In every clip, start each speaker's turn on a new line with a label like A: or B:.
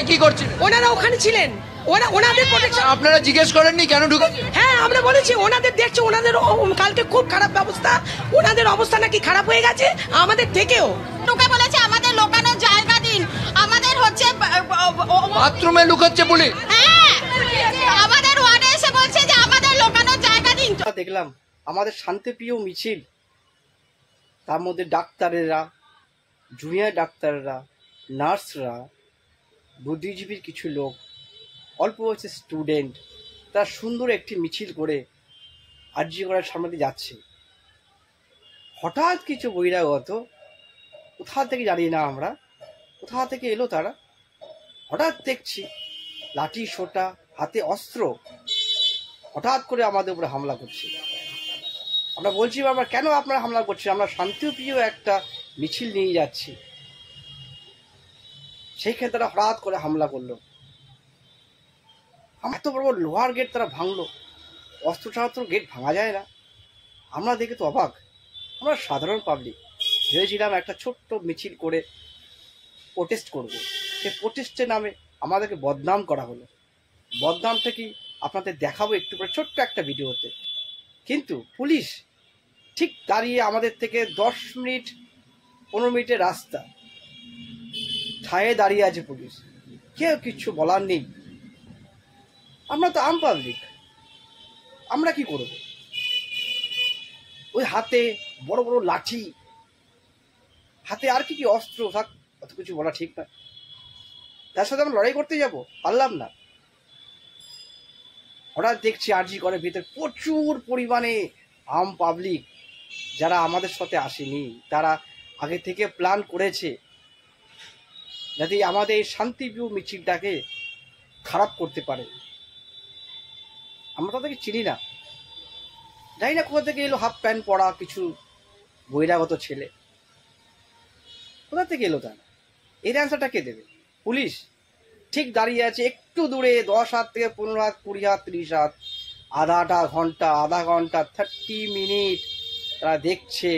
A: কোথায় কি করছিলেন?
B: ওনারা ওখানে ছিলেন, ওনাদের প্রোটেকশন।
A: আপনারা জিজ্ঞেস করেননি কেন ঢুকেছে?
B: হ্যাঁ, আমরা বলেছি ওনাদের দেখছি, ওনাদের কালকে খুব খারাপ ব্যবস্থা, ওনাদের অবস্থা নাকি খারাপ হয়ে গেছে আমাদের থেকেও।
C: ঢুকে বলেছে আমাদের লোকানোর জায়গা দিন, আমাদের হচ্ছে
A: বাথরুমে লুকাচ্ছে পুলিশ।
C: হ্যাঁ, আমাদের ওয়ার্ডে এসে বলছে যে আমাদের লোকানোর জায়গা দিন।
D: দেখলাম আমাদের শান্তিপ্রিয় মিছিল, তার মধ্যে ডাক্তারেরা, জুনিয়র ডাক্তাররা, নার্সরা, বুদ্ধিজীবীর কিছু লোক, অল্প বয়সের স্টুডেন্ট, তারা সুন্দর একটি মিছিল করে আরজি করার সামনে দিয়ে যাচ্ছে। হঠাৎ কিছু বহিরাগত, কোথা থেকে জানি না আমরা, কোথা থেকে এলো তারা, হঠাৎ দেখছি লাঠি সোটা হাতে অস্ত্র, হঠাৎ করে আমাদের উপরে হামলা করছে। আমরা বলছি বাবা কেন আপনারা হামলা করছেন? আমরা শান্তিপ্রিয় একটা মিছিল নিয়ে যাচ্ছি। সেই ক্ষেত্রে তারা হঠাৎ করে হামলা করলো। এত বড় লোহার গেট তারা ভাঙলো, অস্ত্র ছাড়া তো গেট ভাঙা যায় না। আমরা দেখে তো অবাক। আমরা সাধারণ পাবলিক ভেবেছিলাম একটা ছোট্ট মিছিল করে প্রোটেস্ট করব, সেই প্রোটেস্টের নামে আমাদেরকে বদনাম করা হলো। বদনামটা কি আপনাদের দেখাবো একটু করে ছোট্ট একটা ভিডিওতে। কিন্তু পুলিশ ঠিক দাঁড়িয়ে আমাদের থেকে 10 মিনিট 15 মিনিটের রাস্তা, ঠায়ে দাঁড়িয়ে আছে পুলিশ, কেউ কিচ্ছু বলার নেই। আমরা তো আম পাবলিক, আমরা কি করব? ওই হাতে বড় বড় লাঠি, হাতে আর কি কি অস্ত্র থাক, অত কিছু বলা ঠিক না। তার সাথে আমরা লড়াই করতে যাব, পারলাম না। হঠাৎ দেখছি আরজি করে ভিতরে প্রচুর পরিমাণে আম পাবলিক, যারা আমাদের সাথে আসেনি, তারা আগে থেকে প্ল্যান করেছে যাতে আমাদের এই শান্তিপ্রিয় মিছিলটাকে খারাপ করতে পারে। আমরা তাদেরকে চিনি না, জানি না কোথা থেকে এলো হাফ প্যান্ট পরা কিছু বহিরাগত ছেলে, কোথা থেকে এলো তারা? এর অ্যান্সারটা কে দেবে? পুলিশ ঠিক দাঁড়িয়ে আছে একটু দূরে, 10 হাত থেকে 15 হাত 20 হাত 30 হাত, আধা ঘন্টা 30 মিনিট তারা দেখছে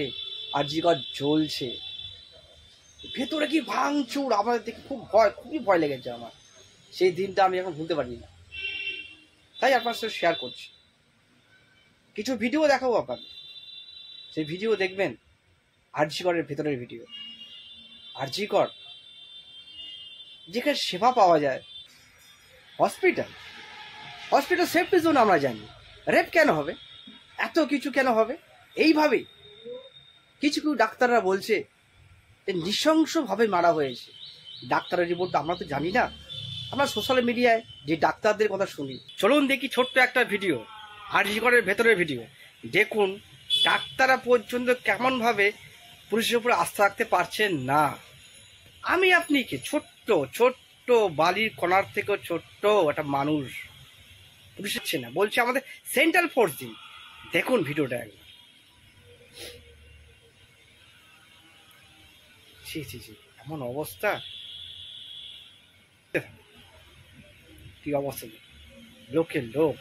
D: আরজিকর জ্বলছে। ভেতরে কি ভাঙচুর, আমাদের দেখে খুবই ভয় লেগেছে আমার। সেই দিনটা আমি এখন ভুলতে পারি না, তাই আপনার সাথে শেয়ার করছি। কিছু ভিডিও দেখাবো আপনাদের, সেই ভিডিও দেখবেন। আরজিকরের ভেতরের ভিডিও। আরজিকর যেখানে সেবা পাওয়া যায়, হসপিটাল সেফটি জোন আমরা জানি। রেপ কেন হবে? এত কিছু কেন হবে? এইভাবেই কিছু ডাক্তাররা বলছে নৃশংসভাবে মারা হয়েছে। ডাক্তারের রিপোর্ট আমরা তো জানি না, আমরা সোশ্যাল মিডিয়ায় যে ডাক্তারদের কথা শুনি। চলুন দেখি ছোট্ট একটা ভিডিও, আরজিকরের ভেতরের ভিডিও। দেখুন ডাক্তাররা পর্যন্ত কেমনভাবে পুলিশের উপরে আস্থা রাখতে পারছেন না। আমি আপনি কি ছোট্ট বালির কণার থেকেও ছোট্ট একটা মানুষ, পুলিশ হচ্ছে না, বলছে আমাদের সেন্ট্রাল ফোর্স দিন। দেখুন ভিডিওটা একবার। ছি, এমন অবস্থা, কি অবস্থা, লোকের লোক।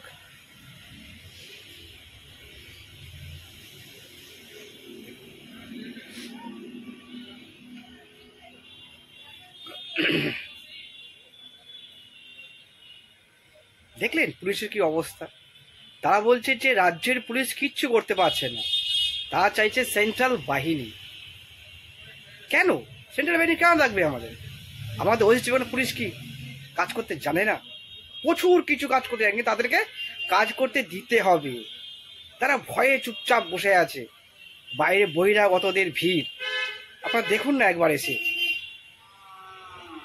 D: দেখলেন পুলিশের কি অবস্থা? তারা বলছে যে রাজ্যের পুলিশ কিচ্ছু করতে পারছে না, তারা চাইছে সেন্ট্রাল বাহিনী। কেন সেন্ট্রাল বাহিনী কেন লাগবে? আমাদের ওয়েস্ট বেঙ্গল পুলিশ কি কাজ করতে জানে না? প্রচুর কিছু কাজ করতে জানে, তাদেরকে কাজ করতে দিতে হবে। তারা ভয়ে চুপচাপ বসে আছে, বাইরে বহিরাগতদের ভিড়। আপনারা দেখুন না একবার এসে,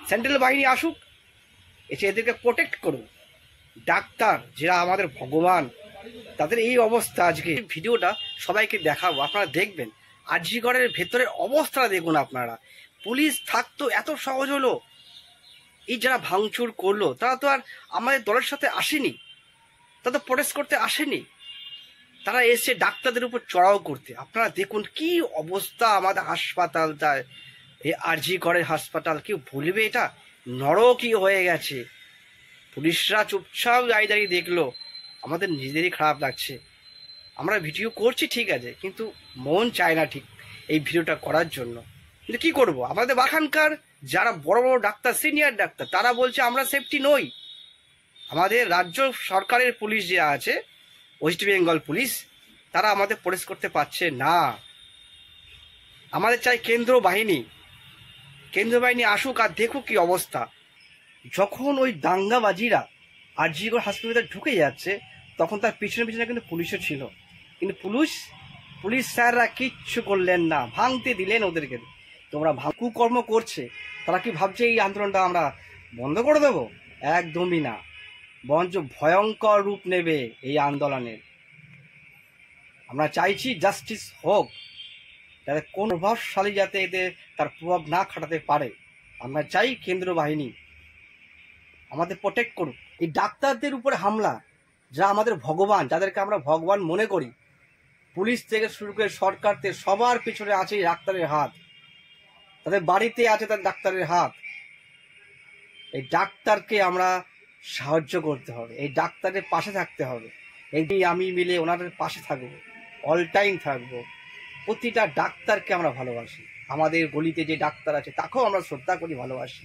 D: সেন্ট্রাল বাহিনী আসুক, এসে এদেরকে প্রোটেক্ট করুন। ডাক্তার যারা আমাদের ভগবান, তাদের এই অবস্থা। আজকে ভিডিওটা সবাইকে দেখাবো, আপনারা দেখবেন। আরজিকরের ভেতরের অবস্থাটা দেখুন আপনারা। পুলিশ থাকতো এত সহজ হলো? এই যারা ভাঙচুর করলো তারা তো আর আমাদের দলের সাথে আসেনি, তারা তো প্রোটেস্ট করতে আসেনি, তারা এসে ডাক্তারদের উপর চড়াও করতে। আপনারা দেখুন কি অবস্থা আমাদের হাসপাতালটায়, এই আরজিকরের হাসপাতাল। কেউ ভুলবে এটা? নরকই হয়ে গেছে। পুলিশরা চুপচাপ দাঁড়িয়ে দেখলো, আমাদের নিজেদেরই খারাপ লাগছে। আমরা ভিডিও করছি ঠিক আছে, কিন্তু মন চায় না ঠিক এই ভিডিওটা করার জন্য। কিন্তু কি করব, আমাদের এখানকার যারা বড় বড় ডাক্তার, সিনিয়র ডাক্তার, তারা বলছে আমরা সেফটি নই। আমাদের রাজ্য সরকারের পুলিশ যে আছে, ওয়েস্ট বেঙ্গল পুলিশ, তারা আমাদের প্রবেশ করতে পারছে না। আমাদের চাই কেন্দ্র বাহিনী আসুক আর দেখুক কি অবস্থা। যখন ওই দাঙ্গাবাজিরা আরজিকর হাসপাতালে ঢুকে যাচ্ছে, তখন তার পিছনে পিছনে কিন্তু পুলিশও ছিল, কিন্তু পুলিশ স্যাররা কিচ্ছু করলেন না, ভাঙতে দিলেন ওদেরকে। তোমরা কুকর্ম করছে, তারা কি ভাবছে এই আন্দোলনটা আমরা বন্ধ করে দেবো? একদমই না, বরঞ্চ ভয়ঙ্কর রূপ নেবে এই আন্দোলনের। আমরা চাইছি জাস্টিস হোক, যাতে কোন প্রভাবশালী যাতে এতে তার প্রভাব না খাটাতে পারে। আমরা চাই কেন্দ্র বাহিনী আমাদের প্রোটেক্ট করুক। এই ডাক্তারদের উপরে হামলা, যা আমাদের ভগবান, যাদেরকে আমরা ভগবান মনে করি, পুলিশ থেকে শুরু করে সরকার থেকে সবার পিছনে আছে এই ডাক্তারের হাত, তাদের বাড়িতে আছে তার ডাক্তারের হাত। এই ডাক্তারকে আমরা সাহায্য করতে হবে, এই ডাক্তারের পাশে থাকতে হবে। এই আমি মিলে ওনাদের পাশে থাকবো, অল টাইম থাকবো। প্রতিটা ডাক্তারকে আমরা ভালোবাসি, আমাদের গলিতে যে ডাক্তার আছে তাকেও আমরা শ্রদ্ধা করি, ভালোবাসি।